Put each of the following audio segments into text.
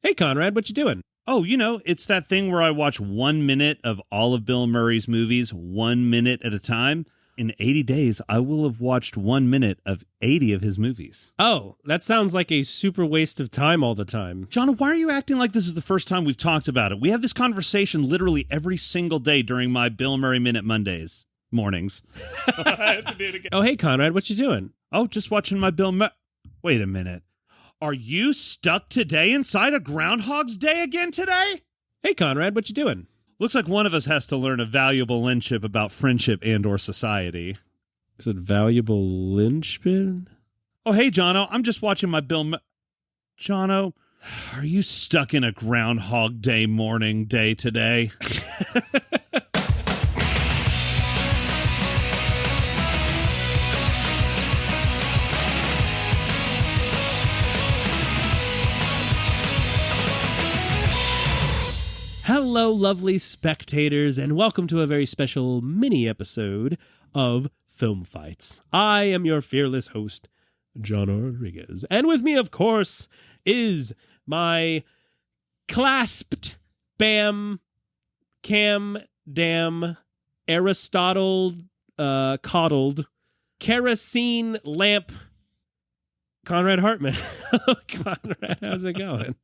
Hey, Conrad, what you doing? Oh, it's that thing where I watch 1 minute of all of Bill Murray's movies 1 minute at a time. In 80 days, I will have watched 1 minute of 80 of his movies. Oh, that sounds like a super waste of time all the time. Jono, why are you acting like this is the first time we've talked about it? We have this conversation literally every single day during my Bill Murray Minute Mondays mornings. I have to do it again. Oh, hey, Conrad, what you doing? Oh, just watching my Bill Murray. Wait a minute. Are you stuck today inside a Groundhog's Day again today? Hey, Conrad, what you doing? Looks like one of us has to learn a valuable linship about friendship and or society. Is it valuable linchpin? Oh, hey, Jono, I'm just watching my Jono, are you stuck in a Groundhog Day morning day today? Hello, lovely spectators, and welcome to a very special mini-episode of Film Fights. I am your fearless host, Jono Rodriguez, and with me, of course, is my clasped, bam, cam, damn, Aristotle, coddled, kerosene lamp, Conrad Hartman. Conrad, how's it going?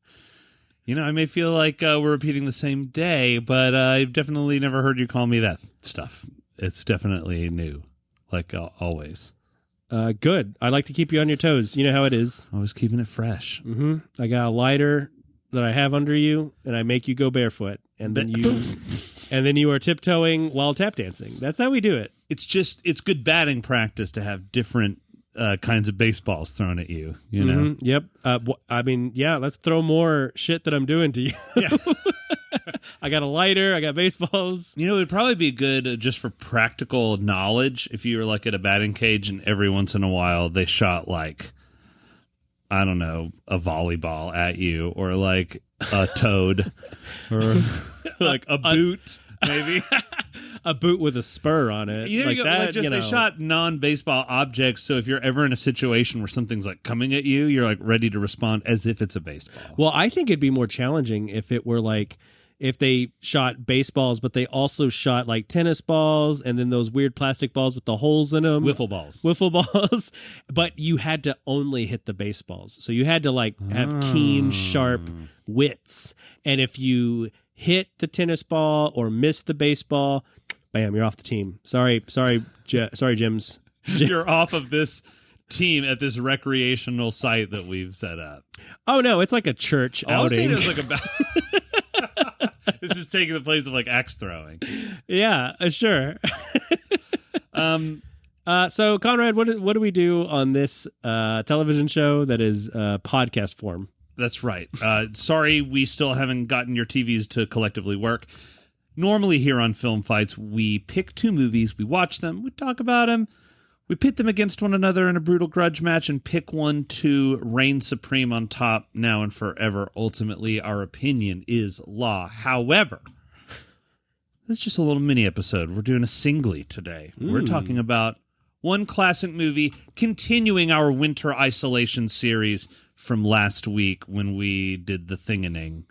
I may feel like we're repeating the same day, but I've definitely never heard you call me that stuff. It's definitely new, like always. Good. I like to keep you on your toes. You know how it is. Always keeping it fresh. Mm-hmm. I got a lighter that I have under you, and I make you go barefoot, and then you are tiptoeing while tap dancing. That's how we do it. It's good batting practice to have different kinds of baseballs thrown at you, know? Mm-hmm. Yep. Let's throw more shit that I'm doing to you. Yeah. I got a lighter. I got baseballs. It would probably be good just for practical knowledge if you were like at a batting cage and every once in a while they shot like, I don't know, a volleyball at you or like a toad or like a boot, maybe. A boot with a spur on it. Like that, they shot non-baseball objects, so if you're ever in a situation where something's like coming at you, you're like ready to respond as if it's a baseball. Well, I think it'd be more challenging if it were like if they shot baseballs, but they also shot like tennis balls and then those weird plastic balls with the holes in them. Wiffle balls. But you had to only hit the baseballs. So you had to like have keen, sharp wits. And if you hit the tennis ball or miss the baseball, bam, you're off the team. Sorry, Jims. You're off of this team at this recreational site that we've set up. Oh, no, it's like a church outing. I was thinking it was like about... This is taking the place of like axe throwing. Yeah, sure. So, Conrad, what do we do on this television show that is podcast form? That's right. Sorry, we still haven't gotten your TVs to collectively work. Normally here on Film Fights, we pick two movies, we watch them, we talk about them, we pit them against one another in a brutal grudge match and pick one to reign supreme on top now and forever. Ultimately, our opinion is law. However, this is just a little mini episode. We're doing a singly today. We're talking about one classic movie, continuing our winter isolation series from last week when we did the Thinganing.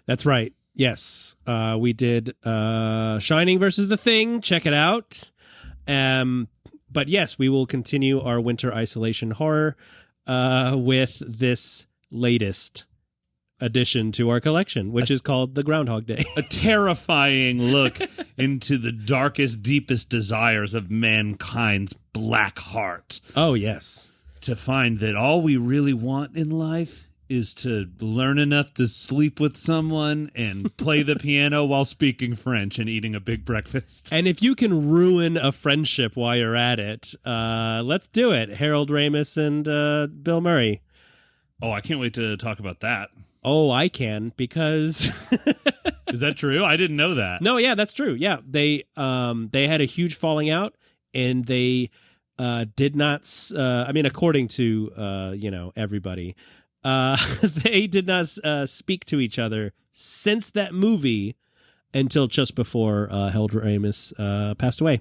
That's right. Yes. We did Shining versus The Thing. Check it out. But yes, we will continue our winter isolation horror with this latest addition to our collection, which is called The Groundhog Day. A terrifying look into the darkest, deepest desires of mankind's black heart. Oh, yes. To find that all we really want in life is to learn enough to sleep with someone and play the piano while speaking French and eating a big breakfast. And if you can ruin a friendship while you're at it, let's do it. Harold Ramis and Bill Murray. Oh, I can't wait to talk about that. Oh, I can, because... Is that true? I didn't know that. No, yeah, that's true. Yeah, they had a huge falling out, and they did not... according to, everybody... they did not speak to each other since that movie until just before Harold Ramis passed away.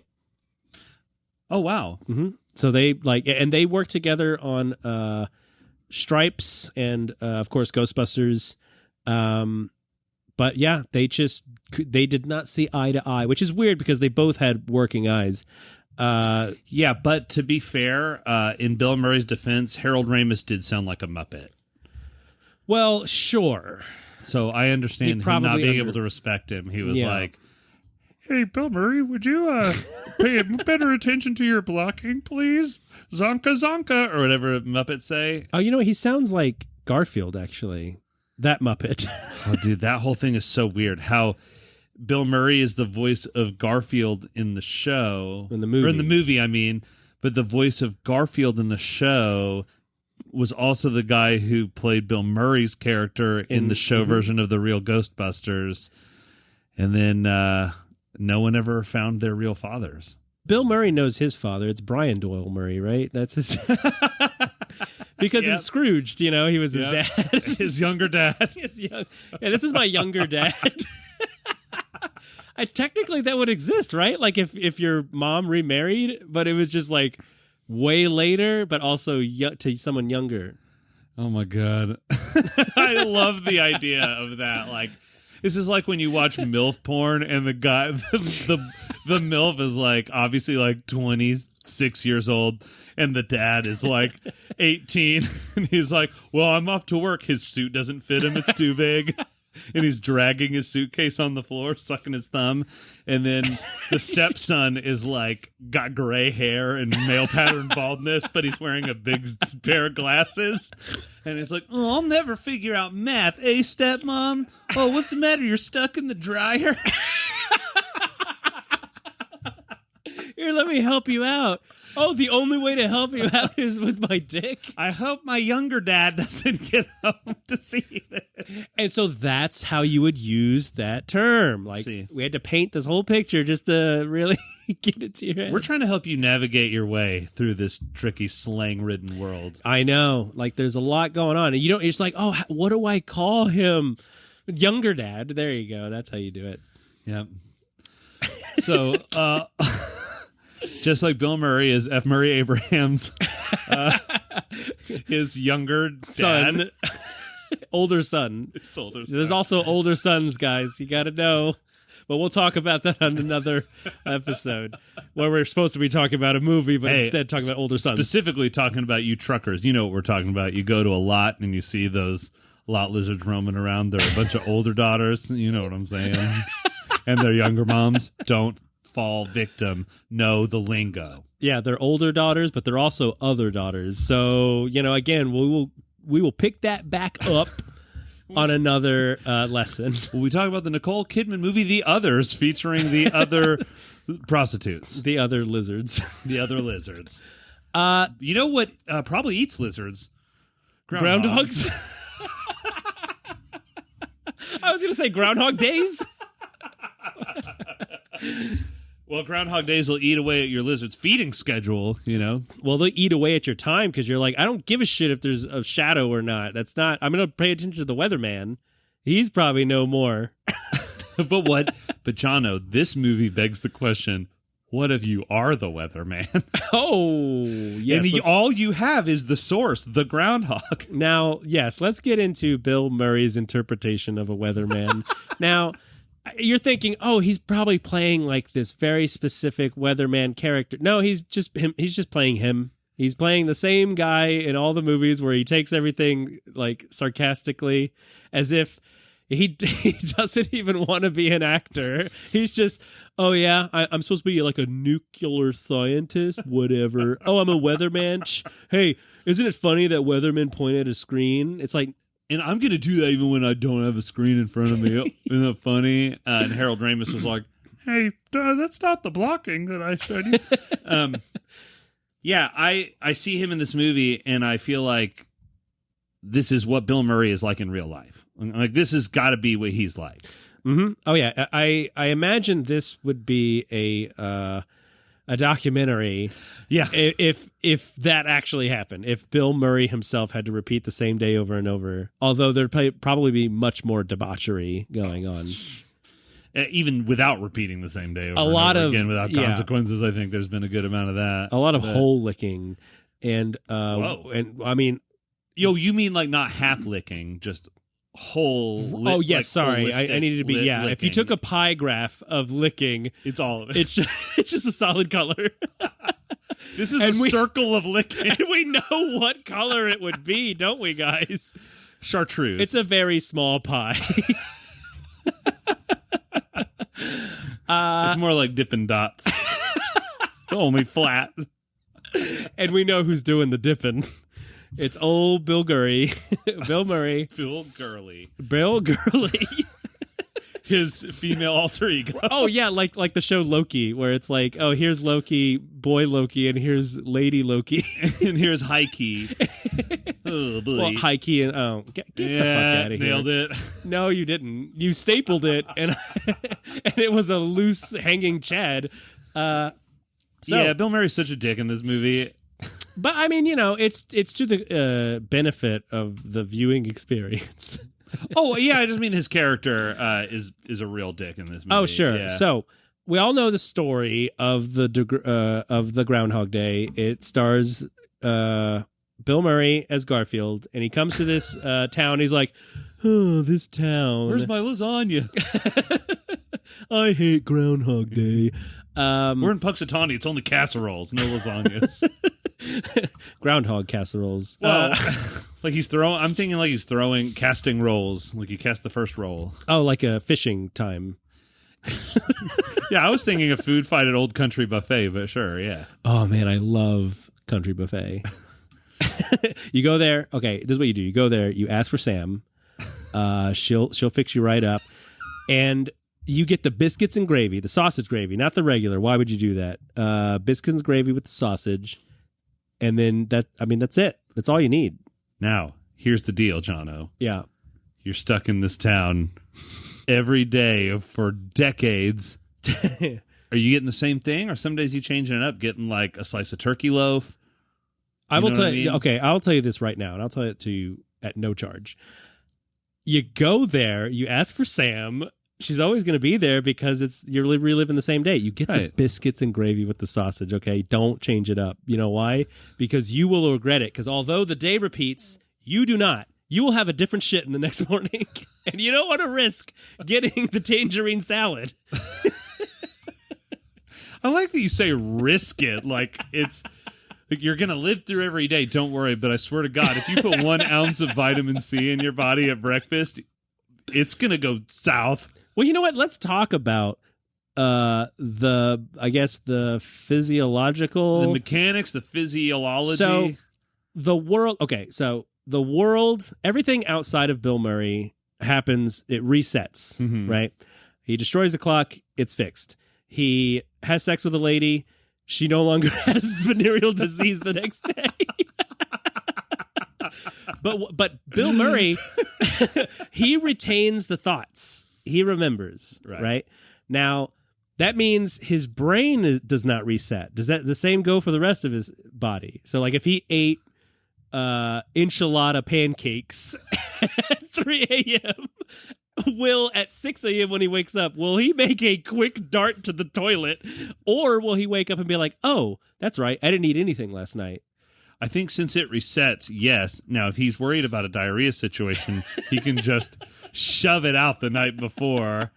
Oh, wow. Mm-hmm. So they worked together on Stripes and, of course, Ghostbusters But yeah, they did not see eye to eye, which is weird because they both had working eyes. Yeah, but to be fair, in Bill Murray's defense, Harold Ramis did sound like a Muppet. Well, sure. So I understand him not being able to respect him. He was like, "Hey, Bill Murray, would you pay better attention to your blocking, please? Zonka zonka," or whatever Muppets say. Oh, he sounds like Garfield, actually. That Muppet. Oh, dude, that whole thing is so weird. How Bill Murray is the voice of Garfield in the show. In the movie. Or in the movie, I mean. But the voice of Garfield in the show was also the guy who played Bill Murray's character in the show version of The Real Ghostbusters. And then no one ever found their real fathers. Bill Murray knows his father. It's Brian Doyle Murray, right? That's his... Because in Scrooged, he was his dad. His younger dad. Yeah, this is my younger dad. Technically, that would exist, right? Like if your mom remarried, but it was just like way later, but also to someone younger. Oh my God. I love the idea of that. Like, this is like when you watch MILF porn and the guy, the MILF is like obviously like 26 years old and the dad is like 18 and he's like, "Well, I'm off to work." His suit doesn't fit him. It's too big. And he's dragging his suitcase on the floor, sucking his thumb. And then the stepson is like got gray hair and male pattern baldness, but he's wearing a big pair of glasses. And he's like, "Oh, I'll never figure out math. Eh, stepmom? Oh, what's the matter? You're stuck in the dryer?" Here, let me help you out. Oh, the only way to help you out is with my dick? I hope my younger dad doesn't get home to see this. And so that's how you would use that term. Like, we had to paint this whole picture just to really get it to your head. We're trying to help you navigate your way through this tricky slang-ridden world. I know. Like, there's a lot going on. And it's like, oh, what do I call him? Younger dad. There you go. That's how you do it. Yep. So, just like Bill Murray is F. Murray Abraham's his younger dad. Son. Older son. It's older son. There's also older sons, guys. You got to know. But we'll talk about that on another episode where we're supposed to be talking about a movie, but instead talking about older sons. Specifically talking about you truckers. You know what we're talking about. You go to a lot and you see those lot lizards roaming around. They're a bunch of older daughters. You know what I'm saying? And their younger moms. Don't fall victim. Know the lingo. Yeah, they're older daughters, but they're also other daughters. So, again, we will pick that back up on another lesson. Will we talk about the Nicole Kidman movie The Others, featuring the other prostitutes? The other lizards. The other lizards. You know what probably eats lizards? Groundhogs? I was going to say Groundhog Days. Well, Groundhog Days will eat away at your lizard's feeding schedule, Well, they'll eat away at your time because you're like, I don't give a shit if there's a shadow or not. That's not, I'm going to pay attention to the weatherman. He's probably no more. But Jono, this movie begs the question, what if you are the weatherman? Oh, yes. And all you have is the source, the groundhog. Now, yes, let's get into Bill Murray's interpretation of a weatherman. Now, you're thinking, oh, he's probably playing like this very specific weatherman character. No, he's just him. He's just playing him. He's playing the same guy in all the movies where he takes everything like sarcastically, as if he doesn't even want to be an actor. He's just, oh yeah, I'm supposed to be like a nuclear scientist, whatever. Oh, I'm a weatherman. Hey, isn't it funny that weathermen point at a screen? It's like, and I'm going to do that even when I don't have a screen in front of me. Isn't that funny? And Harold Ramis was like, "Hey, that's not the blocking that I showed you." Yeah, I see him in this movie, and I feel like this is what Bill Murray is like in real life. Like, this has got to be what he's like. Mm-hmm. Oh, yeah. I imagine this would be a documentary. Yeah. If that actually happened, if Bill Murray himself had to repeat the same day over and over, although there'd probably be much more debauchery going on. Even without repeating the same day over again, without consequences, I think there's been a good amount of that. A lot of hole licking. And I mean... Yo, you mean like not half licking, just whole. Oh yes, sorry, I needed to be. Licking. If you took a pie graph of licking, it's all of it. It's just a solid color. This is a circle of licking, and we know what color it would be, don't we, guys? Chartreuse. It's a very small pie. It's more like Dippin' Dots, only flat. And we know who's doing the dipping. It's old Bill Murray. Bill Girly. Bill Girly. His female alter ego. Oh yeah, like the show Loki, where it's like, oh, here's Loki, boy Loki, and here's lady Loki, and here's Heike. Oh boy, well, Heike and get the fuck out of here. Nailed it. No, you didn't. You stapled it, and and it was a loose hanging Chad. Yeah, Bill Murray's such a dick in this movie. But I mean, it's to the benefit of the viewing experience. Oh yeah, I just mean his character is a real dick in this movie. Oh sure. Yeah. So we all know the story of the Groundhog Day. It stars Bill Murray as Garfield, and he comes to this town. He's like, "Oh, this town. Where's my lasagna? I hate Groundhog Day." We're in Puxatawny. It's only casseroles, no lasagnas. Groundhog casseroles. Well, like he's throwing. I'm thinking like he's throwing casting rolls. Like you cast the first roll. Oh, like a fishing time. Yeah, I was thinking a food fight at Old Country Buffet, but sure, yeah. Oh man, I love Country Buffet. You go there. Okay, this is what you do. You go there. You ask for Sam. She'll fix you right up, and you get the biscuits and gravy, the sausage gravy, not the regular. Why would you do that? Biscuits and gravy with the sausage, and then that's it. That's all you need. Now, here's the deal, Jono. Yeah, you're stuck in this town every day for decades. Are you getting the same thing, or some days you changing it up, getting like a slice of turkey loaf? I will tell you. Okay, I'll tell you this right now, and I'll tell it to you at no charge. You go there, you ask for Sam. She's always going to be there because you're reliving the same day. You get the biscuits and gravy with the sausage, okay? Don't change it up. You know why? Because you will regret it. Because although the day repeats, you do not. You will have a different shit in the next morning. And you don't want to risk getting the tangerine salad. I like that you say risk it. Like it's... Like you're going to live through every day. Don't worry. But I swear to God, if you put 1 ounce of vitamin C in your body at breakfast, it's going to go south. Well, you know what? Let's talk about the physiological... The mechanics, the physiology. So the world... Okay, so the world, everything outside of Bill Murray happens, it resets, right? He destroys the clock, it's fixed. He has sex with a lady... She no longer has venereal disease the next day. But Bill Murray, he retains the thoughts. He remembers, right? Now, that means his brain does not reset. Does that the same go for the rest of his body? So, like, if he ate enchilada pancakes at 3 a.m., will at 6 a.m. when he wakes up, will he make a quick dart to the toilet, or will he wake up and be like, oh, that's right, I didn't eat anything last night? I think since it resets, yes. Now, if he's worried about a diarrhea situation, he can just shove it out the night before,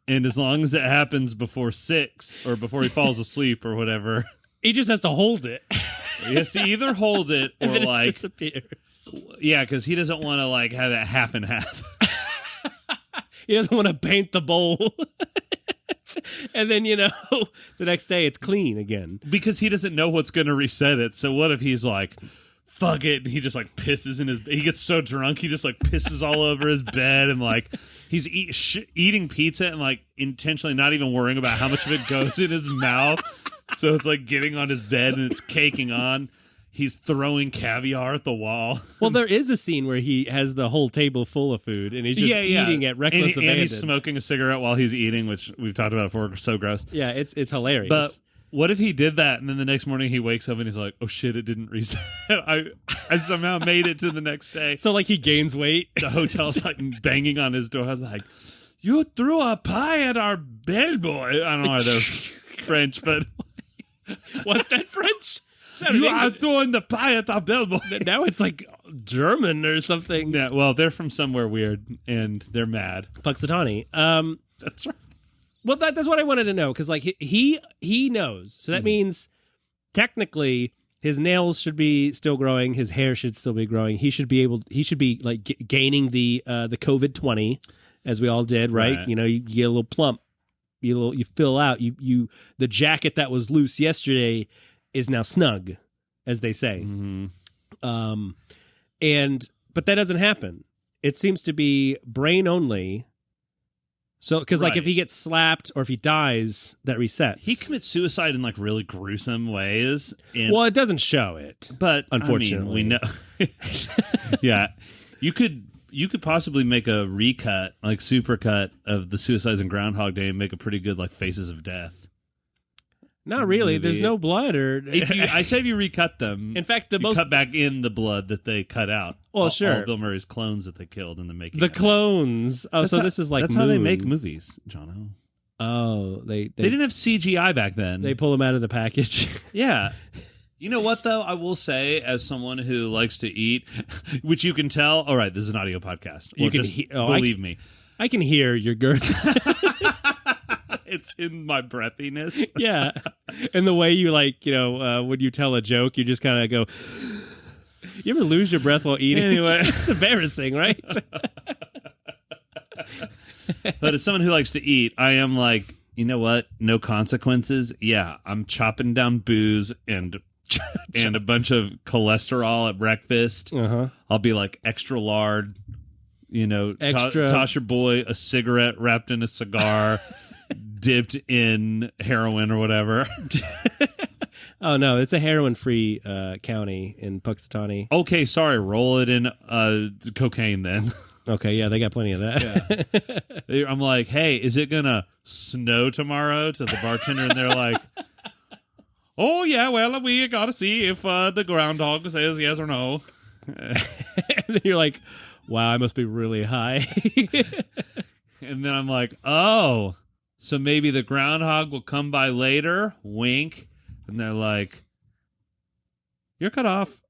and as long as it happens before 6 or before he falls asleep or whatever... He just has to hold it. He has to either hold it or and then like... it disappears. Yeah, because he doesn't want to like have it half and half. He doesn't want to paint the bowl. And then, the next day it's clean again. Because he doesn't know what's going to reset it. So what if he's like, fuck it, and he just like pisses in his... He gets so drunk, he just like pisses all over his bed, and like he's eating pizza and like intentionally not even worrying about how much of it goes in his mouth. So it's like getting on his bed and it's caking on. He's throwing caviar at the wall. Well, there is a scene where he has the whole table full of food, and he's just eating at reckless abandon. And he's smoking a cigarette while he's eating, which we've talked about before. So gross. Yeah, it's hilarious. But what if he did that, and then the next morning he wakes up and he's like, oh shit, it didn't reset. I somehow made it to the next day. So like he gains weight. The hotel's like banging on his door like, you threw a pie at our bellboy. I don't know why they're French, but... Was that French? You are throwing the pie at our bellboy. Now it's like German or something. Yeah, well, they're from somewhere weird, and they're mad. Puxatawny. That's right. Well, that's what I wanted to know, because like he knows. So that means technically his nails should be still growing, his hair should still be growing. He should be like gaining the COVID-20, as we all did, right? You know, you get a little plump, you fill out. You the jacket that was loose yesterday is now snug, as they say. But that doesn't happen. It seems to be brain only. So, because like if he gets slapped or if he dies, that resets. He commits suicide in like really gruesome ways. Well, it doesn't show it, but unfortunately, we know. Yeah, you could possibly make a recut, like supercut of the suicides in Groundhog Day and make a pretty good like Faces of Death. Not really. Movie. There's no blood, or I say if you recut them. In fact, cut back in the blood that they cut out. Well, sure. All Bill Murray's clones that they killed in the making. The clones. Oh, so this is like that's Moon. how they make movies, Jono. Oh, they didn't have CGI back then. They pull them out of the package. Yeah. You know what, though? I will say, as someone who likes to eat, which you can tell. All right, this is an audio podcast. You can believe me. I can hear your girth. It's in my breathiness. Yeah. And the way you when you tell a joke, you just kind of go, you ever lose your breath while eating? Anyway. It's embarrassing, right? But as someone who likes to eat, I am like, you know what? No consequences. Yeah, I'm chopping down booze and a bunch of cholesterol at breakfast. I'll be like extra lard, toss your boy a cigarette wrapped in a cigar. Dipped in heroin or whatever. Oh, no, it's a heroin-free county in Puxatawny. Okay, sorry. Roll it in cocaine then. Okay, yeah, they got plenty of that. Yeah. I'm like, hey, is it going to snow tomorrow? To the bartender, and they're like, oh, yeah, well, we got to see if the groundhog says yes or no. And then you're like, wow, I must be really high. And then I'm like, oh... So maybe the groundhog will come by later, wink, and they're like, you're cut off.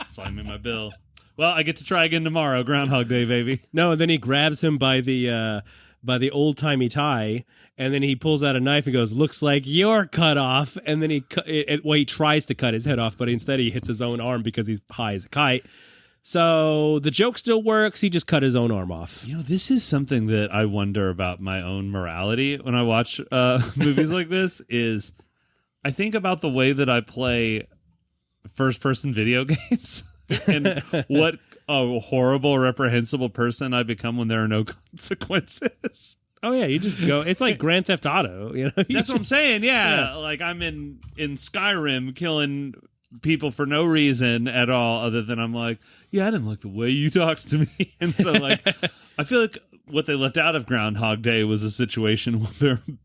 Slide me my bill. Well, I get to try again tomorrow, Groundhog Day, baby. No, and then he grabs him by the old-timey tie, and then he pulls out a knife and goes, looks like you're cut off. And then he tries to cut his head off, but instead he hits his own arm because he's high as a kite. So the joke still works. He just cut his own arm off. This is something that I wonder about my own morality when I watch movies like this. Is I think about the way that I play first-person video games and what a horrible, reprehensible person I become when there are no consequences. Oh yeah, you just go. It's like Grand Theft Auto. That's what I'm saying. Yeah, like I'm in Skyrim killing people for no reason at all, other than I'm like, yeah, I didn't like the way you talked to me. And so like I feel like what they left out of Groundhog Day was a situation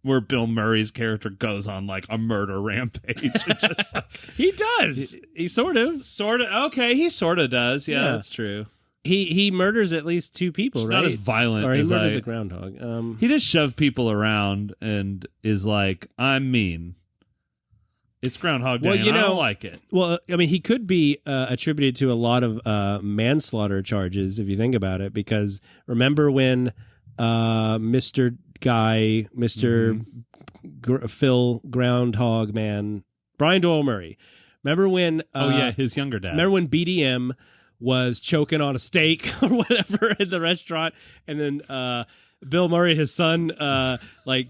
where Bill Murray's character goes on like a murder rampage. Just like, he does. He sort of. Okay, he sort of does. Yeah, that's true. He murders at least two people, right? Not as violent or he as murders a groundhog. He just shove people around and is like, I'm mean. It's Groundhog Day, and I don't like it. Well, I mean, he could be attributed to a lot of manslaughter charges, if you think about it, because remember when Mr. Phil Groundhog Man, Brian Doyle Murray, remember when... his younger dad. Remember when BDM was choking on a steak or whatever in the restaurant, and then Bill Murray, his son,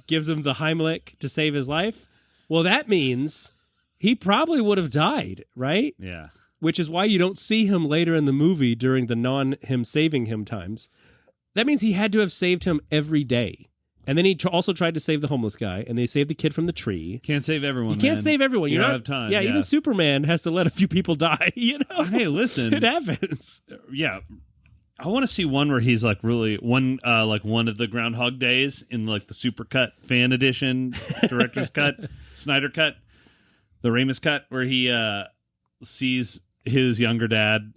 gives him the Heimlich to save his life? Well, that means... he probably would have died, right? Yeah. Which is why you don't see him later in the movie during the non-him saving him times. That means he had to have saved him every day. And then he also tried to save the homeless guy, and they saved the kid from the tree. Can't save everyone, You can't save everyone. You don't have time. Yeah, even Superman has to let a few people die, Hey, listen. It happens. Yeah. I want to see one where he's like really one of the Groundhog Days in like the Supercut fan edition, director's cut, Snyder cut. The Ramis cut, where he sees his younger dad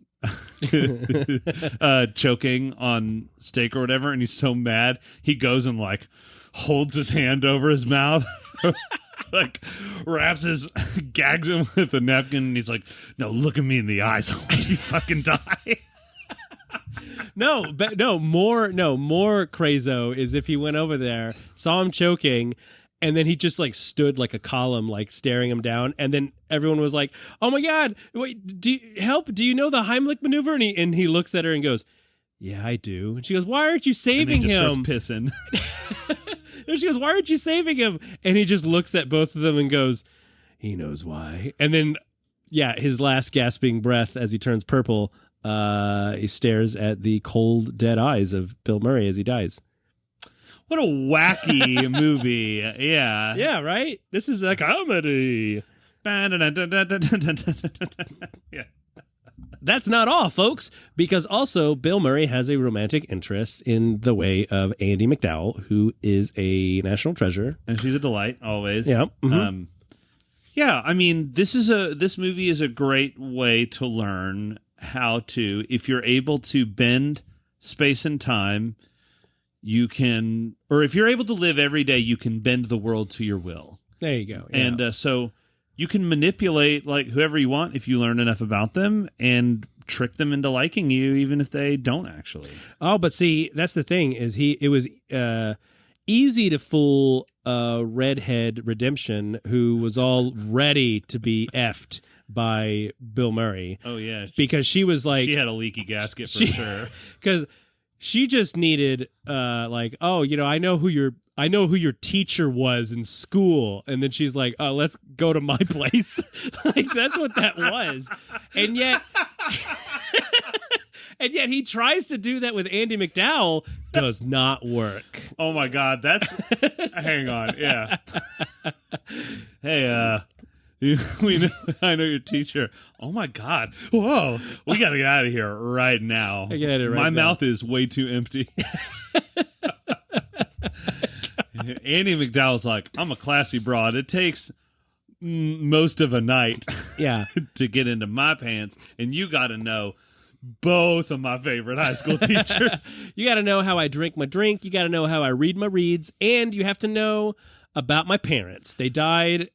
choking on steak or whatever, and he's so mad he goes and like holds his hand over his mouth like gags him with a napkin, and he's like, "No, look at me in the eyes. I'll let you fucking die." No, more crazo is if he went over there, saw him choking, and then he just like stood like a column, like staring him down, and then everyone was like, "Oh my god, wait, do you know the Heimlich maneuver?" And he looks at her and goes, "Yeah, I do." And she goes, "Why aren't you saving and he just him?" Starts pissing. And she goes, "Why aren't you saving him?" And he just looks at both of them and goes, "He knows why." And then, yeah, his last gasping breath as he turns purple, he stares at the cold, dead eyes of Bill Murray as he dies. What a wacky movie. Yeah. Yeah, right? This is a comedy. Yeah. That's not all, folks, because also Bill Murray has a romantic interest in the way of Andie MacDowell, who is a national treasure. And she's a delight, always. Yeah. Mm-hmm. Yeah, I mean, this movie is a great way to learn how to, if you're able to bend space and time, you can, or if you're able to live every day, you can bend the world to your will. There you go. Yeah. And so you can manipulate like whoever you want if you learn enough about them and trick them into liking you, even if they don't actually. Oh, but see, that's the thing is it was easy to fool redhead redemption who was all ready to be effed by Bill Murray. Oh yeah, because she was like, she had a leaky gasket for sure. Because she just needed like, oh, you know, I know who your teacher was in school, and then she's like, oh, let's go to my place. Like that's what that was, and yet. And yet he tries to do that with Andie MacDowell, does not work. Oh my God, that's hang on, yeah. Hey, I know your teacher. Oh my God, whoa, we gotta get out of here right now. I get it right my now. mouth is way too empty. Andie MacDowell's like, I'm a classy broad. It takes most of a night, yeah, to get into my pants, and you got to know. Both of my favorite high school teachers. You got to know how I drink my drink. You got to know how I read my reads. And you have to know about my parents. They died.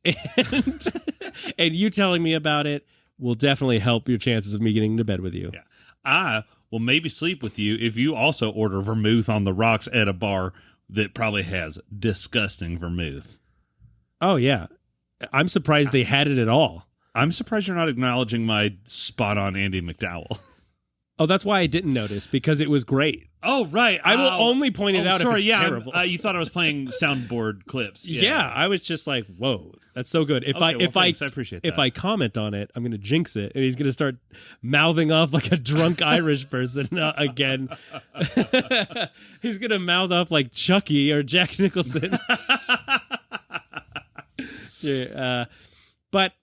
And you telling me about it will definitely help your chances of me getting into bed with you. Yeah. I will maybe sleep with you if you also order vermouth on the rocks at a bar that probably has disgusting vermouth. Oh, yeah. I'm surprised they had it at all. I'm surprised you're not acknowledging my spot-on Andie MacDowell. Oh, that's why I didn't notice, because it was great. Oh, right. I will only point it out if it's terrible. You thought I was playing soundboard clips. Yeah, I was just like, whoa, that's so good. Thanks. I appreciate that. If I comment on it, I'm going to jinx it, and he's going to start mouthing off like a drunk Irish person again. He's going to mouth off like Chucky or Jack Nicholson. But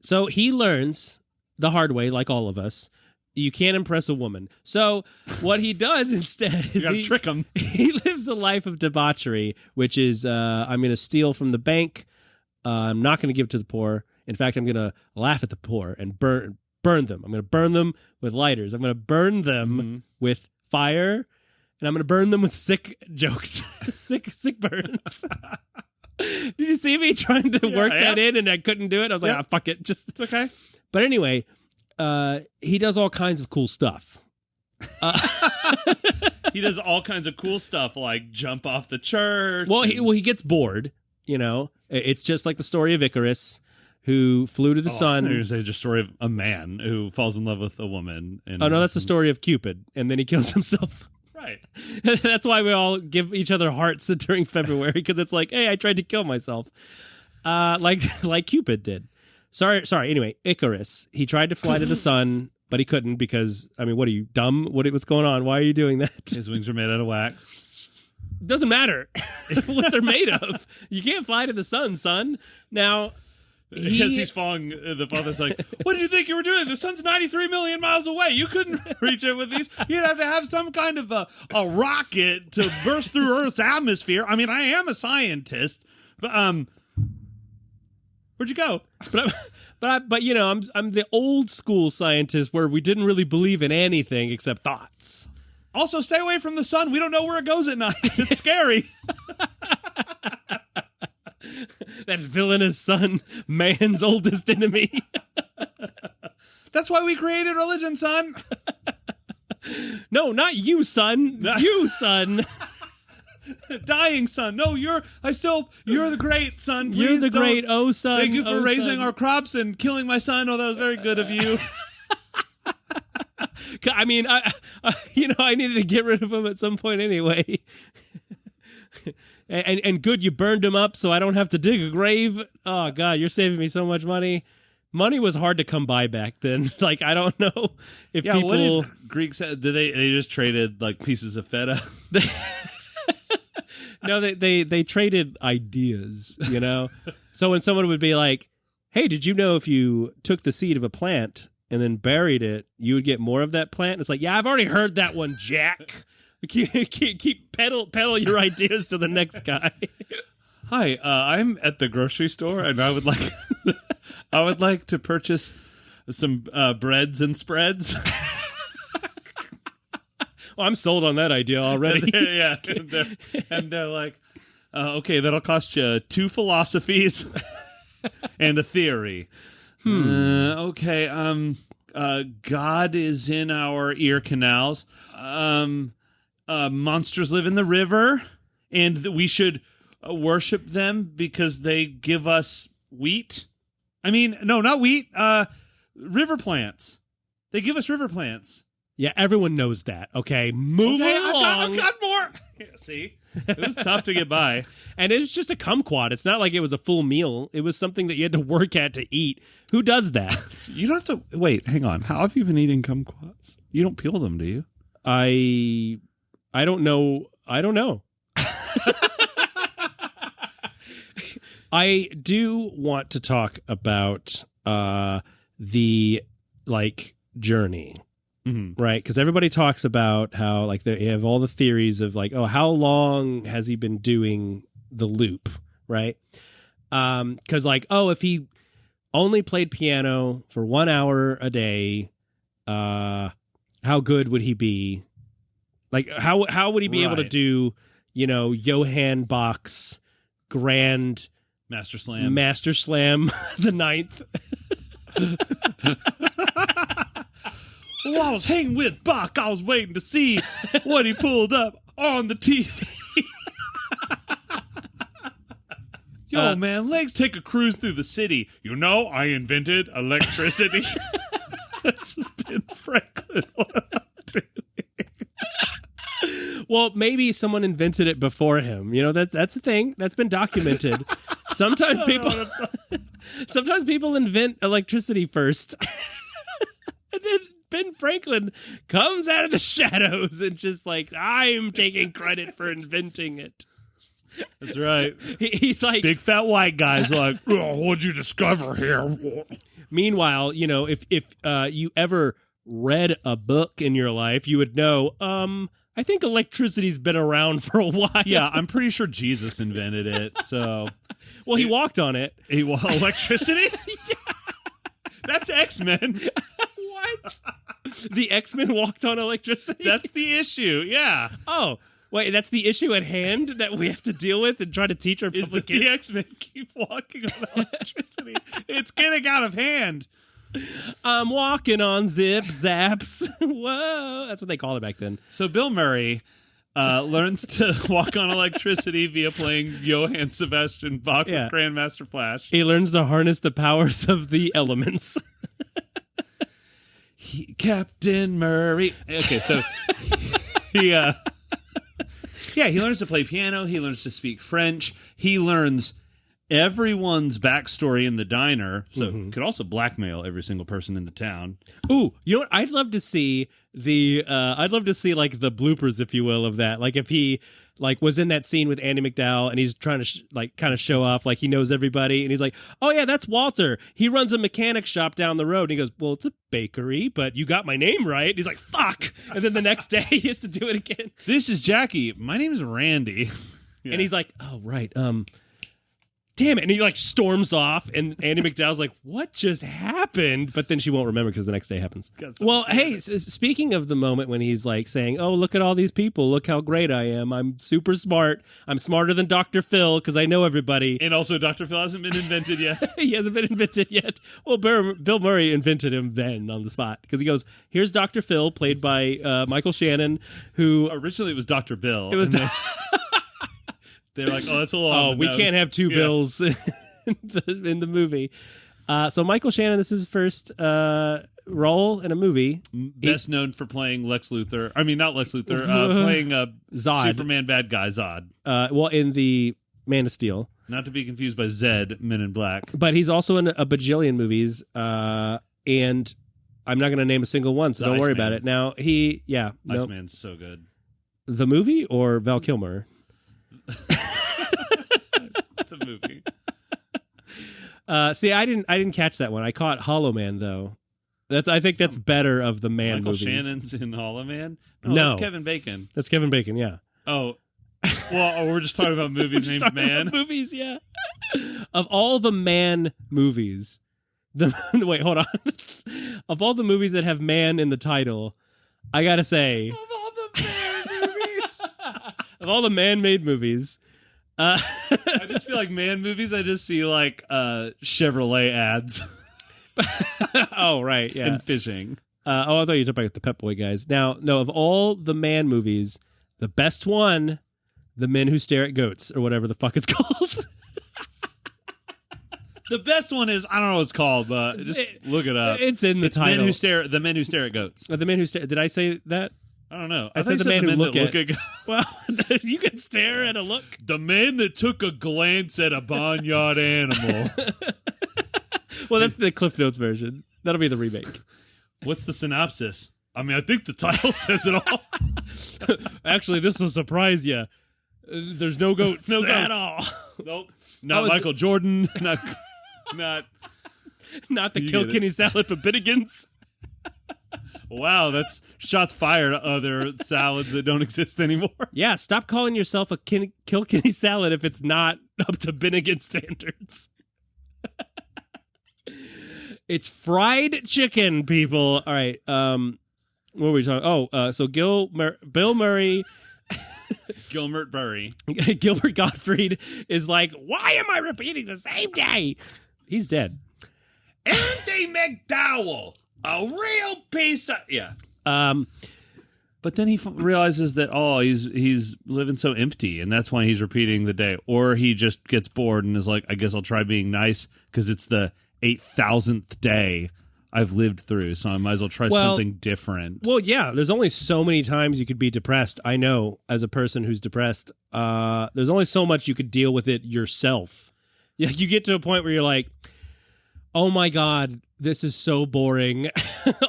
so he learns the hard way, like all of us. You can't impress a woman. So what he does instead is you gotta trick him. He lives a life of debauchery, which is I'm going to steal from the bank. I'm not going to give it to the poor. In fact, I'm going to laugh at the poor and burn them. I'm going to burn them with lighters. I'm going to burn them with fire, and I'm going to burn them with sick jokes, sick burns. Did you see me trying to work that in, and I couldn't do it? I was like, fuck it. It's okay. But anyway, he does all kinds of cool stuff. He does all kinds of cool stuff, like jump off the church. Well, he gets bored, you know. It's just like the story of Icarus, who flew to the sun. You're going to say just a story of a man who falls in love with a woman. And no, that's the story of Cupid, and then he kills himself. Right. That's why we all give each other hearts during February, because it's like, hey, I tried to kill myself, like Cupid did. Sorry. Anyway, Icarus. He tried to fly to the sun, but he couldn't because, I mean, what are you, dumb? What's going on? Why are you doing that? His wings are made out of wax. Doesn't matter what they're made of. You can't fly to the sun, son. Now, as he's falling, the father's like, what did you think you were doing? The sun's 93 million miles away. You couldn't reach it with these. You'd have to have some kind of a rocket to burst through Earth's atmosphere. I mean, I am a scientist, but where'd you go? But you know, I'm the old school scientist where we didn't really believe in anything except thoughts. Also, stay away from the sun. We don't know where it goes at night. It's scary. That villainous son, man's oldest enemy. That's why we created religion, son. No, not you, son. You, son. Dying son. No, you're the great son. Please You're the don't. great, oh son. Thank you for raising son. our crops and killing my son. Oh, that was very good of you. I mean, I needed to get rid of him at some point anyway. and good, you burned him up so I don't have to dig a grave. Oh, God, you're saving me so much money. Money was hard to come by back then. Like, I don't know if people... What did Greeks... Did they just traded, like, pieces of feta? No, they traded ideas, you know? So when someone would be like, hey, did you know if you took the seed of a plant and then buried it, you would get more of that plant? It's like, yeah, I've already heard that one, Jack. Keep pedal your ideas to the next guy. Hi, I'm at the grocery store, and I would like to purchase some breads and spreads. Well, I'm sold on that idea already. And they're like, okay, that'll cost you 2 philosophies and a theory. Okay, God is in our ear canals. Monsters live in the river, and we should worship them because they give us wheat. I mean, no, not wheat. River plants. They give us river plants. Yeah, everyone knows that. Okay, moving along. I've got more. Yeah, see, it was tough to get by, and it's just a kumquat. It's not like it was a full meal. It was something that you had to work at to eat. Who does that? You don't have to wait. Hang on. How have you been eating kumquats? You don't peel them, do you? I don't know. I don't know. I do want to talk about the journey. Mm-hmm. Right, because everybody talks about how they have all the theories of how long has he been doing the loop, right? Because if he only played piano for 1 hour a day, how good would he be? How would he be able to do Johann Bach's Grand Master Slam the Ninth? While I was hanging with Bach, I was waiting to see what he pulled up on the TV. Yo, man, let's take a cruise through the city. You know, I invented electricity. That's Ben Franklin. Well, maybe someone invented it before him. That's the thing that's been documented. Sometimes people invent electricity first, and then Ben Franklin comes out of the shadows and just I'm taking credit for inventing it. That's right. He's like big fat white guy's like, oh, what'd you discover here? Meanwhile, if you ever read a book in your life, you would know. I think electricity's been around for a while. Yeah, I'm pretty sure Jesus invented it. So, well, he walked on it. Electricity? Yeah. That's X-Men. What? The X-Men walked on electricity? That's the issue, yeah. Oh, wait, that's the issue at hand that we have to deal with and try to teach our public kids? The X-Men keep walking on electricity. It's getting out of hand. I'm walking on zip zaps. Whoa. That's what they called it back then. So Bill Murray learns to walk on electricity via playing Johann Sebastian Bach with Grandmaster Flash. He learns to harness the powers of the elements. Captain Murray. Okay, so he learns to play piano. He learns to speak French. He learns everyone's backstory in the diner, so could also blackmail every single person in the town. Ooh, you know what? I'd love to see the the bloopers, if you will, of that. If he was in that scene with Andie MacDowell and he's trying to kind of show off he knows everybody, and he's like, oh yeah, that's Walter. He runs a mechanic shop down the road. And he goes, well, it's a bakery, but you got my name right. And he's like, fuck. And then the next day he has to do it again. This is Jackie. My name is Randy. Yeah. And he's like, oh right, damn it. And he like storms off, and Andie MacDowell's like, what just happened? But then she won't remember because the next day happens. Well, hey, speaking of the moment when he's like saying, oh, look at all these people. Look how great I am. I'm super smart. I'm smarter than Dr. Phil because I know everybody. And also Dr. Phil hasn't been invented yet. He hasn't been invented yet. Well, Bill Murray invented him then on the spot because he goes, here's Dr. Phil, played by Michael Shannon, who... Originally it was Dr. Bill. It was... They're like, oh, that's a lot. Oh, we can't have two Bills in the movie. So Michael Shannon, this is his first role in a movie. Best known for playing Lex Luthor. I mean, not Lex Luthor. Playing Zod. Superman bad guy Zod. Well, in the Man of Steel. Not to be confused by Zed, Men in Black. But he's also in a bajillion movies, and I'm not going to name a single one, so don't worry about it. Now, Iceman's so good. The movie or Val Kilmer? The movie. See, I didn't catch that one. I caught Hollow Man though. I think that's better of the man Michael movies. Shannon's in Hollow Man? No, that's Kevin Bacon. That's Kevin Bacon, yeah. Oh. Well, we're just talking about movies named Man. Movies, yeah. Of all the man movies, wait, hold on. Of all the movies that have man in the title, I gotta say, Of all the man movies. Of all the man-made movies, I just feel like man movies. I just see like Chevrolet ads. Oh right, yeah, and fishing. I thought you were talking about the Pep Boy guys. Now, no, of all the man movies, the best one, The Men Who Stare at Goats, or whatever the fuck it's called. The best one is, I don't know what it's called, but just look it up. It's in the title. The Men Who Stare at Goats. The Men Who Stare. Did I say that? I don't know. I said the man who look at. Well, you can stare at a look. The man that took a glance at a barnyard animal. Well, that's the Cliff Notes version. That'll be the remake. What's the synopsis? I mean, I think the title says it all. Actually, this will surprise you. There's no goats, at all. Nope. Not Michael Jordan. Not the Kilkenny salad for Bennigan's. Wow, that's shots fired at other salads that don't exist anymore. Yeah, stop calling yourself a Kilkenny salad if it's not up to Bennigan standards. It's fried chicken, people. All right. What were we talking? Oh, so Bill Murray. Gilbert Burry. Gilbert Gottfried is like, why am I repeating the same day? He's dead. Andie MacDowell. A real piece of... Yeah. But then he realizes that, he's living so empty, and that's why he's repeating the day. Or he just gets bored and is like, I guess I'll try being nice because it's the 8,000th day I've lived through, so I might as well try something different. Well, yeah, there's only so many times you could be depressed. I know, as a person who's depressed, there's only so much you could deal with it yourself. You get to a point where you're like, oh my God, this is so boring.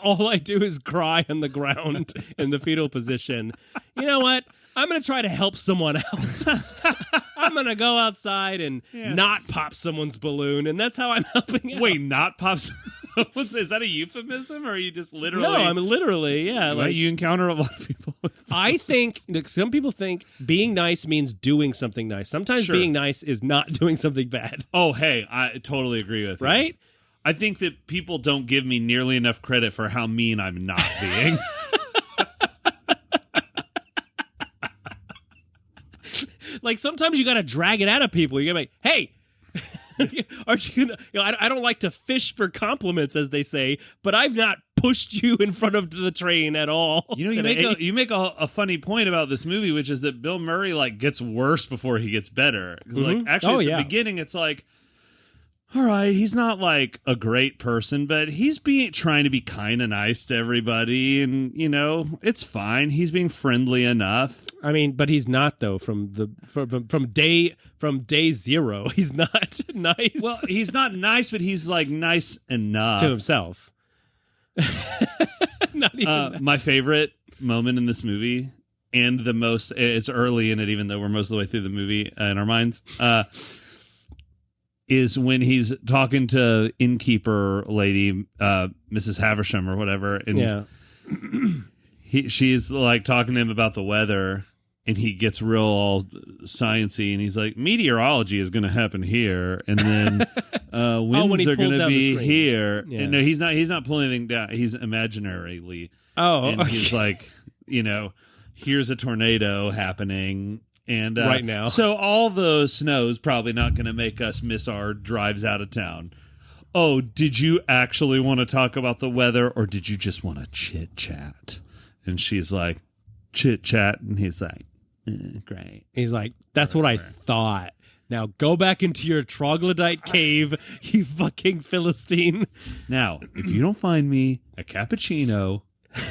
All I do is cry on the ground in the fetal position. You know what? I'm going to try to help someone out. I'm going to go outside and not pop someone's balloon, and that's how I'm helping out. Wait, not pop is that a euphemism, or are you just literally... No, I'm literally, yeah. Like, you encounter a lot of people with I think, some people think being nice means doing something nice. Sometimes being nice is not doing something bad. Oh, hey, I totally agree with you. Right? I think that people don't give me nearly enough credit for how mean I'm not being. Like, sometimes you got to drag it out of people. You got to be like, hey, aren't you gonna, I don't like to fish for compliments, as they say, but I've not pushed you in front of the train at all. You know, you make a funny point about this movie, which is that Bill Murray like gets worse before he gets better. Because like actually at the beginning, it's like, all right, he's not like a great person, but he's trying to be kind of nice to everybody, and you know, it's fine. He's being friendly enough. I mean, but he's not though. From day zero, he's not nice. Well, he's not nice, but he's like nice enough to himself. Not even my favorite moment in this movie, and the most. It's early in it, even though we're most of the way through the movie in our minds. Is when he's talking to innkeeper lady, Mrs. Havisham or whatever, and she's like talking to him about the weather, and he gets real all sciencey, and he's like, meteorology is going to happen here, and then winds are going to be here. Yeah. And no, he's not pulling anything down. He's imaginarily. Oh, and he's like, here's a tornado happening. And right now. So all the snow's probably not going to make us miss our drives out of town. Oh, did you actually want to talk about the weather, or did you just want to chit-chat? And she's like, chit-chat. And he's like, great. He's like, that's what I thought. Now go back into your troglodyte cave, you fucking Philistine. Now, if you don't find me a cappuccino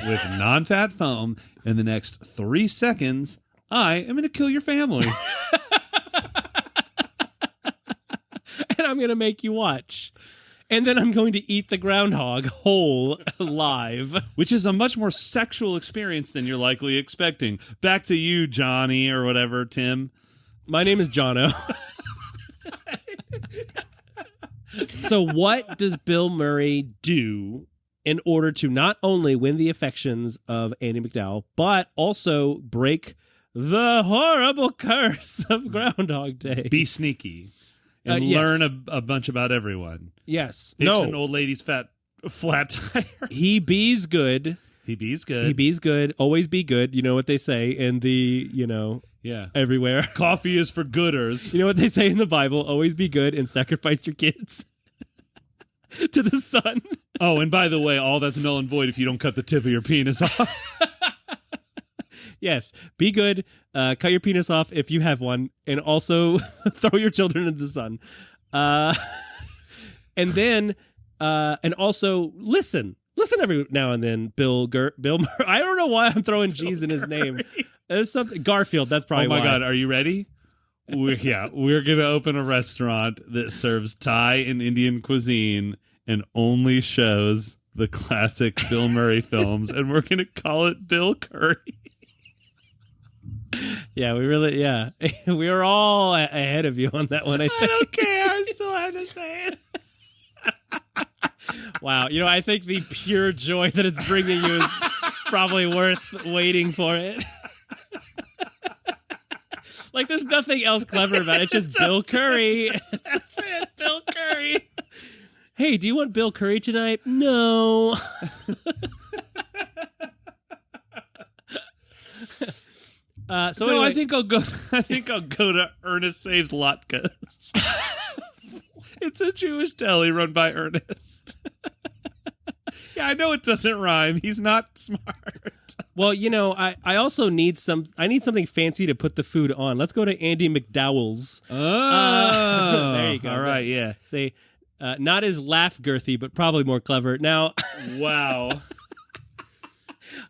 with non-fat foam in the next 3 seconds, I am going to kill your family. And I'm going to make you watch. And then I'm going to eat the groundhog whole live. Which is a much more sexual experience than you're likely expecting. Back to you, Johnny, or whatever, Tim. My name is Jono. So what does Bill Murray do in order to not only win the affections of Andie MacDowell, but also break the horrible curse of Groundhog Day? Be sneaky and yes. learn a bunch about everyone. Yes. Fix an old lady's flat tire. He bees good. He bees good. He bees good. Always be good. You know what they say in the, yeah, everywhere. Coffee is for gooders. You know what they say in the Bible? Always be good and sacrifice your kids to the sun. Oh, and by the way, all that's null and void if you don't cut the tip of your penis off. Yes, be good. Cut your penis off if you have one, and also throw your children into the sun. And then, and also listen every now and then. Bill Murray. I don't know why I'm throwing G's in his name. There's something Garfield. That's probably. Oh my why. God, are you ready? We're gonna open a restaurant that serves Thai and Indian cuisine and only shows the classic Bill Murray films, and we're gonna call it Bill Curry. Yeah, we were all ahead of you on that one. I think. I don't care. I still have to say it. Wow, I think the pure joy that it's bringing you is probably worth waiting for it. Like, there's nothing else clever about it. It's just Bill Curry. That's it, Bill Curry. Hey, do you want Bill Curry tonight? No. Anyway. I think I'll go to Ernest Saves Latkes. It's a Jewish deli run by Ernest. Yeah, I know it doesn't rhyme. He's not smart. Well, I also need something fancy to put the food on. Let's go to Andie MacDowell's. Oh, there you go. All right, yeah. Say, not as laugh girthy, but probably more clever. Now, wow.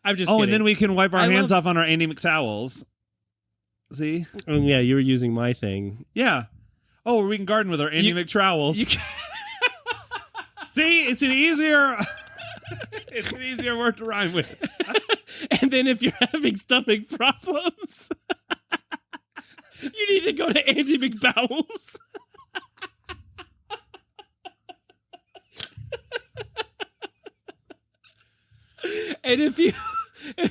I'm just kidding. And then we can wipe our hands off on our Andie MacDowells. See? Oh, yeah, you were using my thing. Yeah. Oh, we can garden with our Andie McTrowels. See, it's an easier word to rhyme with. And then if you're having stomach problems, you need to go to Andie MacDowell's. And if you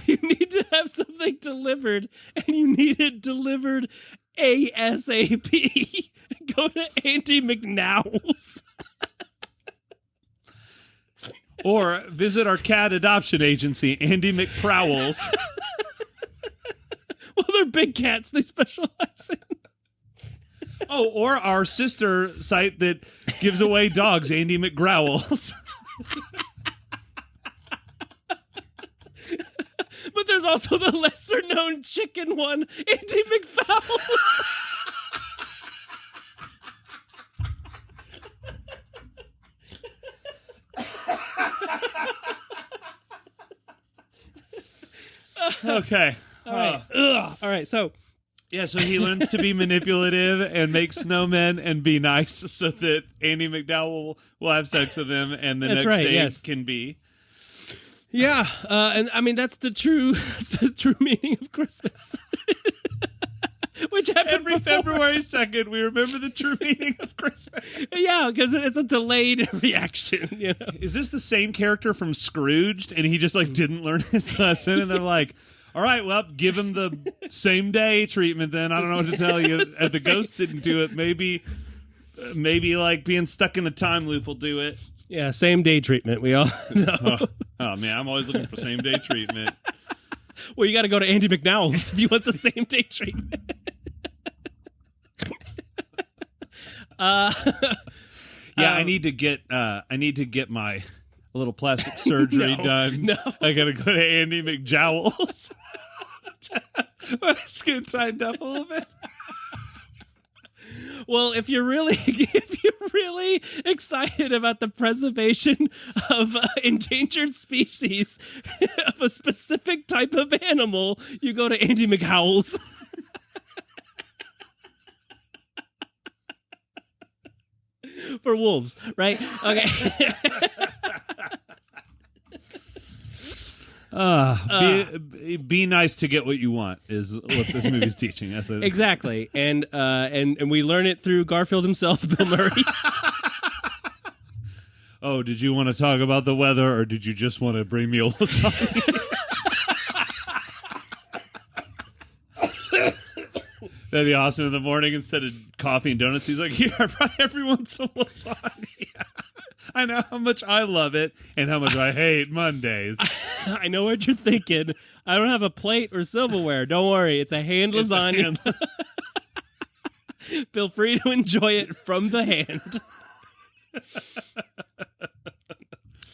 need to have something delivered and you need it delivered ASAP, go to Andie MacDowell's. Or visit our cat adoption agency, Andie McProwels. Well, they're big cats. They specialize in. Oh, or our sister site that gives away dogs, Andie McGrowls. But there's also the lesser-known chicken one, Andie McFowls. Okay. All right. All right. So he learns to be manipulative and make snowmen and be nice so that Andie MacDowell will have sex with him and the next day can be. Yeah. And I mean, that's the true meaning of Christmas. Which happened every February 2nd. We remember the true meaning of Christmas. Yeah, because it's a delayed reaction. Is this the same character from Scrooged, and he just didn't learn his lesson? And they're like, All right, well, give him the same day treatment then. I don't know what to tell you. If the ghost didn't do it, maybe like being stuck in a time loop will do it. Yeah, same day treatment. We all know. Oh man, I'm always looking for same day treatment. Well, you got to go to Andie MacDowell's if you want the same day treatment. I need to get my little plastic surgery done. No. I gotta go to Andie MacDowell's. My skin tightened up a little bit. Well, if you're really excited about the preservation of endangered species of a specific type of animal, you go to Andie MacDowell's. For wolves, right? Okay. Be nice to get what you want is what this movie's teaching us. Exactly, and we learn it through Garfield himself, Bill Murray. Oh, did you want to talk about the weather, or did you just want to bring me a lasagna? That'd be awesome. In the morning, instead of coffee and donuts, he's like, "Here, I brought everyone some lasagna." I know how much I love it and how much I hate Mondays. I know what you're thinking. I don't have a plate or silverware. Don't worry. It's a hand lasagna. Feel free to enjoy it from the hand.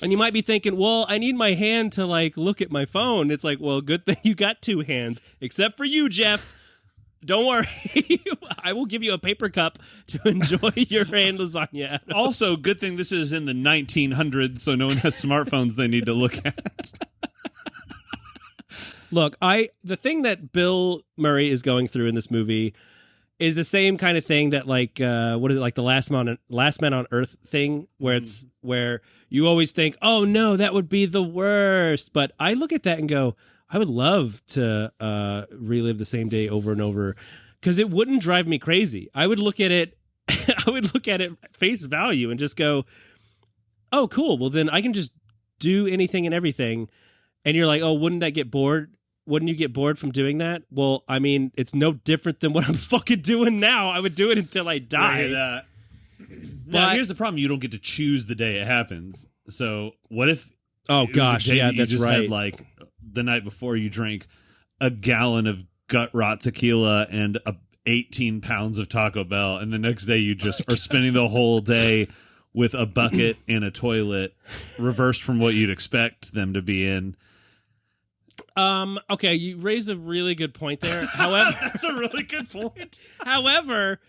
And you might be thinking, well, I need my hand to like look at my phone. It's like, well, good thing you got two hands, except for you, Jeff. Don't worry. I will give you a paper cup to enjoy your hand lasagna. Also, good thing this is in the 1900s, so no one has smartphones they need to look at. Look, the thing that Bill Murray is going through in this movie is the same kind of thing that like what is it, like the Last Man on Earth thing, where it's where you always think, oh no, that would be the worst. But I look at that and go, I would love to relive the same day over and over, because it wouldn't drive me crazy. I would look at it face value and just go, oh, cool. Well, then I can just do anything and everything. And you're like, oh, wouldn't that get bored? Wouldn't you get bored from doing that? Well, I mean, it's no different than what I'm fucking doing now. I would do it until I die. Now, here's the problem. You don't get to choose the day it happens. So what if... Oh, gosh, yeah, that's right. Had, like, the night before you drank a gallon of gut rot tequila and 18 pounds of Taco Bell, and the next day you just are spending the whole day with a bucket and a toilet, reversed from what you'd expect them to be in. Okay, you raise a really good point there. However, that's a really good point. However,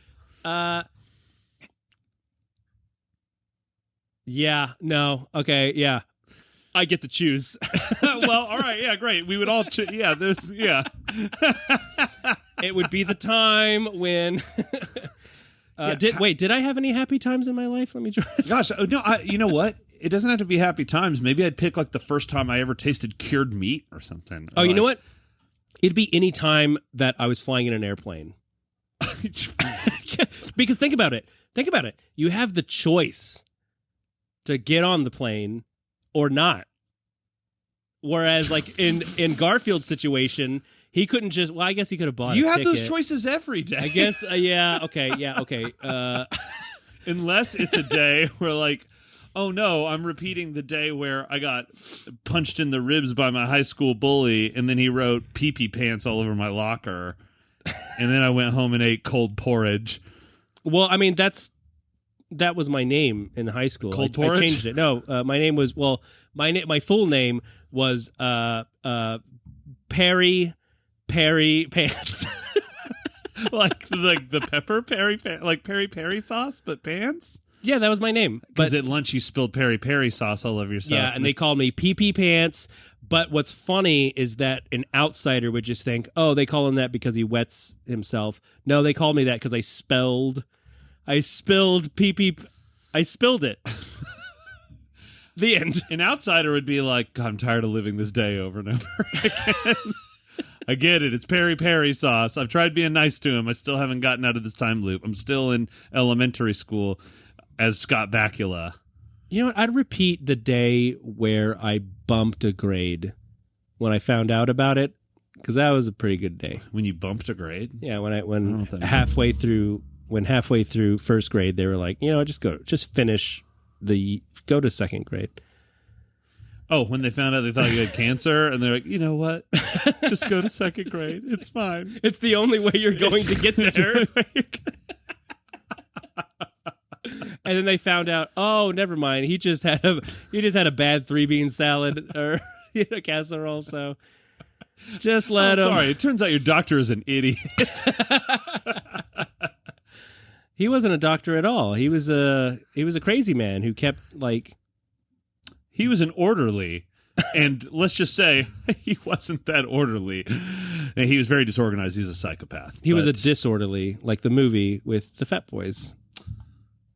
yeah, no, okay, yeah. I get to choose. Well, all right, yeah, great. We would all, yeah. It would be the time when. Did I have any happy times in my life? Let me try. Gosh, no, you know what? It doesn't have to be happy times. Maybe I'd pick like the first time I ever tasted cured meat or something. Oh, you know what? It'd be any time that I was flying in an airplane. Because think about it. You have the choice to get on the plane or not. Whereas, like in Garfield's situation, he couldn't just. Well, I guess he could have bought. You a have ticket. those choices every day. I guess. Yeah. Okay. Unless it's a day where, like, oh no, I'm repeating the day where I got punched in the ribs by my high school bully, and then he wrote pee-pee pants all over my locker, and then I went home and ate cold porridge. Well, I mean that was my name in high school. Cold porridge? I changed it. No, my name was my full name was Perry Pants. like the pepper like peri sauce, but pants. Yeah, that was my name. Because at lunch you spilled peri sauce all over yourself. Yeah, and they called me pee Pants. But what's funny is that an outsider would just think, oh, they call him that because he wets himself. No, they call me that because I spilled pee. I spilled it. The end. An outsider would be like, God, I'm tired of living this day over and over again. I get it. It's peri sauce. I've tried being nice to him. I still haven't gotten out of this time loop. I'm still in elementary school as Scott Bakula. You know what? I'd repeat the day where I bumped a grade when I found out about it. because that was a pretty good day. When you bumped a grade? Yeah, when halfway through first grade, they were like, just finish go to second grade. Oh, when they found out they thought you had cancer, and they're like, you know what? Just go to second grade. It's fine. It's the only way you're going to get there. And then they found out, oh, never mind. He just had a bad 3-bean salad or a casserole. So just let him. Sorry, it turns out your doctor is an idiot. He wasn't a doctor at all. He was a crazy man who kept like. He was an orderly, and let's just say he wasn't that orderly. And he was very disorganized. He was a psychopath. He was a disorderly, like the movie with the fat boys.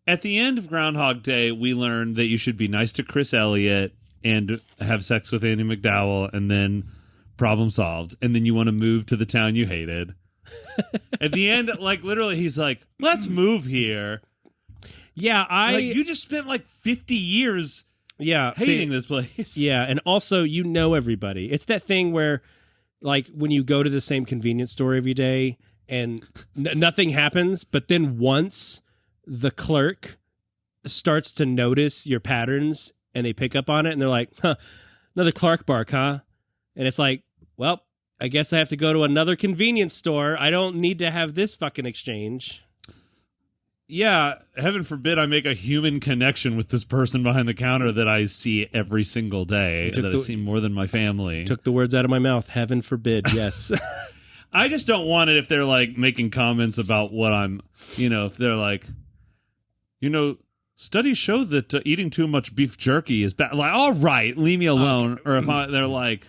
At the end of Groundhog Day, we learned that you should be nice to Chris Elliott and have sex with Andie MacDowell, and then problem solved. And then you want to move to the town you hated. At the end, like literally, he's like, "Let's move here." Yeah, you just spent like 50 years. Yeah, hating this place. Yeah, and also everybody. It's that thing where, like, when you go to the same convenience store every day and nothing happens, but then once the clerk starts to notice your patterns and they pick up on it and they're like, huh, another Clark bark, huh? And it's like, well, I guess I have to go to another convenience store. I don't need to have this fucking exchange. Yeah, heaven forbid I make a human connection with this person behind the counter that I see every single day, that I see more than my family. Took the words out of my mouth. Heaven forbid, yes. I just don't want it if they're like making comments about what I'm, if they're like, studies show that eating too much beef jerky is bad. Like, all right, leave me alone. Okay. Or if they're like,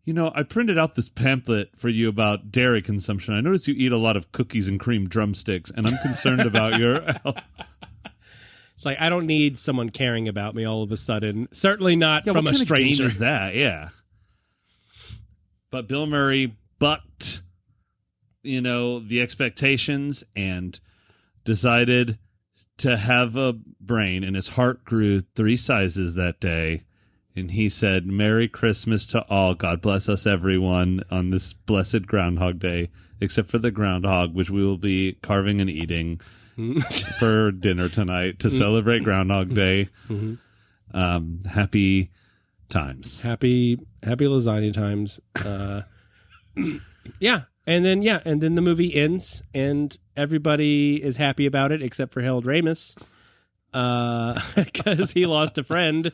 I printed out this pamphlet for you about dairy consumption. I notice you eat a lot of cookies and cream drumsticks, and I'm concerned about your health. It's like, I don't need someone caring about me all of a sudden. Certainly not from a stranger. What kind of game is that? Yeah. But Bill Murray bucked, the expectations and decided to have a brain, and his heart grew 3 sizes that day. And he said, "Merry Christmas to all. God bless us, everyone, on this blessed Groundhog Day, except for the groundhog, which we will be carving and eating for dinner tonight to celebrate Groundhog Day." Mm-hmm. Happy times. Happy lasagna times. Yeah. And then the movie ends, and everybody is happy about it except for Harold Ramis, because he lost a friend.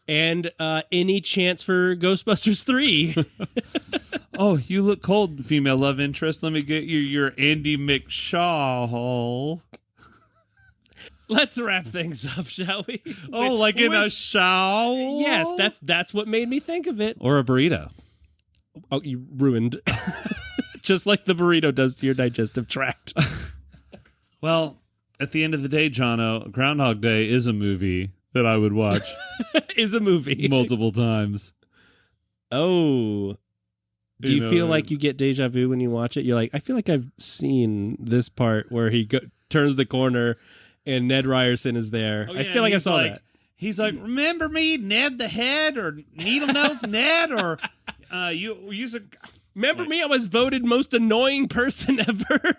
And any chance for Ghostbusters 3. Oh, you look cold, female love interest. Let me get you your Andie McShawl. Let's wrap things up, shall we? Oh, like in a shawl? Yes, that's what made me think of it. Or a burrito. Oh, you ruined. Just like the burrito does to your digestive tract. Well, at the end of the day, Jono, Groundhog Day is a movie that I would watch. Is a movie. Multiple times. Oh. Do you feel like you get deja vu when you watch it? You're like, I feel like I've seen this part where he turns the corner and Ned Ryerson is there. Oh, yeah, I feel like I saw that. He's like, remember me, Ned the Head, or Needle Nose Ned, or you use a... Remember me? I was voted most annoying person ever.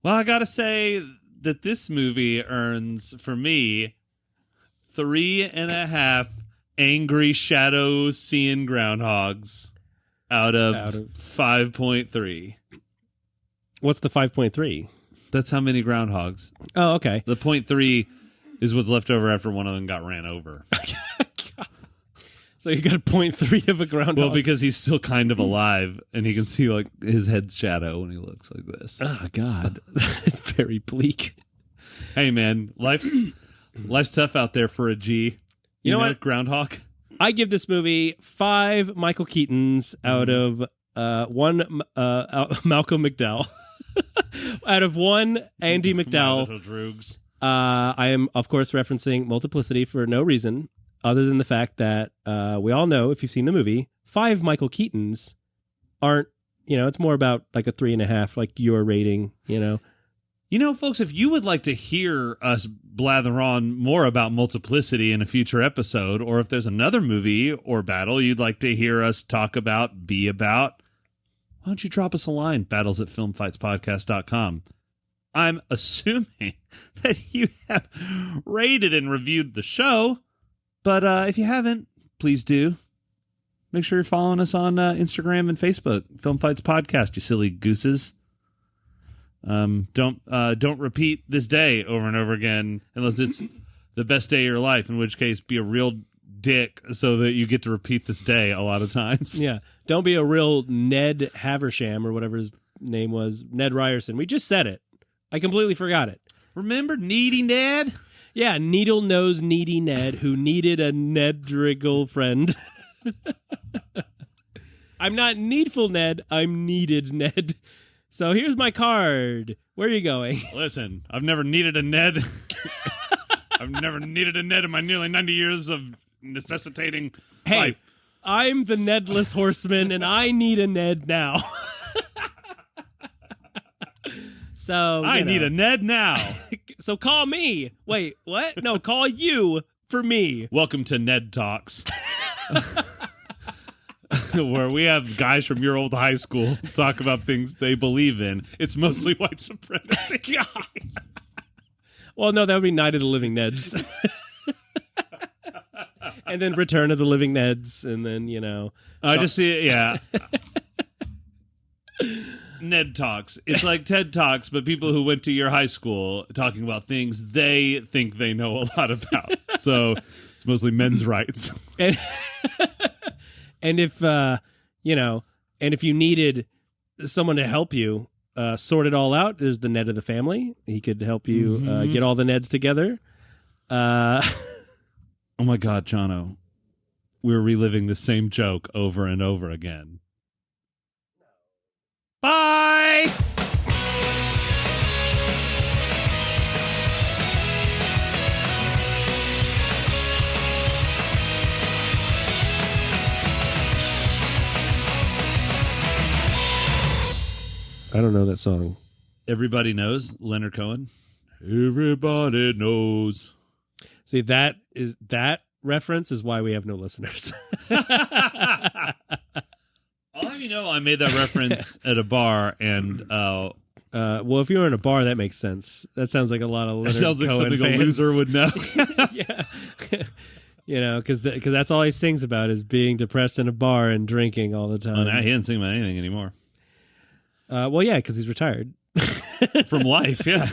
Well, I gotta say that this movie earns, for me, 3.5 angry shadow seeing groundhogs out of 5.3. What's the 5.3? That's how many groundhogs. Oh, okay. The 0.3 is what's left over after one of them got ran over. So you got a 0.3 of a groundhog. Well, because he's still kind of alive, and he can see like his head's shadow when he looks like this. Oh, God. It's very bleak. Hey, man, life's tough out there for a G. You know what? Groundhog. I give this movie 5 Michael Keatons out of 1 Malcolm McDowell. Out of 1 Andie MacDowell. My little droogs. I am, of course, referencing Multiplicity for no reason other than the fact that we all know, if you've seen the movie, 5 Michael Keatons aren't, it's more about like a 3.5, like your rating, You know, folks, if you would like to hear us blather on more about multiplicity in a future episode, or if there's another movie or battle you'd like to hear us talk about, be about, why don't you drop us a line, battles@filmfightspodcast.com. I'm assuming that you have rated and reviewed the show, but if you haven't, please do. Make sure you're following us on Instagram and Facebook, Film Fights Podcast, you silly gooses. Don't repeat this day over and over again unless it's the best day of your life, in which case be a real dick so that you get to repeat this day a lot of times. Yeah. Don't be a real Ned Haversham or whatever his name was, Ned Ryerson. We just said it. I completely forgot it. Remember Needy Ned? Yeah, needle-nosed needy Ned who needed a Nedrigal friend. I'm not needful Ned, I'm needed Ned. So here's my card. Where are you going? Listen, I've never needed a Ned. I've never needed a Ned in my nearly 90 years of necessitating life. I'm the Nedless Horseman, and I need a Ned now. So I need a Ned now. So call me. Wait, what? No, call you for me. Welcome to Ned Talks. Where we have guys from your old high school talk about things they believe in. It's mostly white supremacy. Well, no, that would be Night of the Living Neds. And then Return of the Living Neds, and then, you know. I just see it, yeah. Ned Talks. It's like TED Talks, but people who went to your high school talking about things they think they know a lot about. So it's mostly men's rights. And if, you know, and if you needed someone to help you sort it all out, there's the Ned of the family. He could help you get all the Neds together. Oh, my God, Jono. We're reliving the same joke over and over again. Bye! I don't know that song. Everybody knows Leonard Cohen. Everybody knows. See, that reference is why we have no listeners. I'll have you know I made that reference at a bar, and well, if you were in a bar, that makes sense. That sounds like a lot of Leonard sounds like Cohen something fans. a loser would know. Yeah. You know, because that's all he sings about is being depressed in a bar and drinking all the time. Oh, now he doesn't sing about anything anymore. Well, yeah, because he's retired. From life, yeah.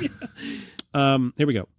Here we go.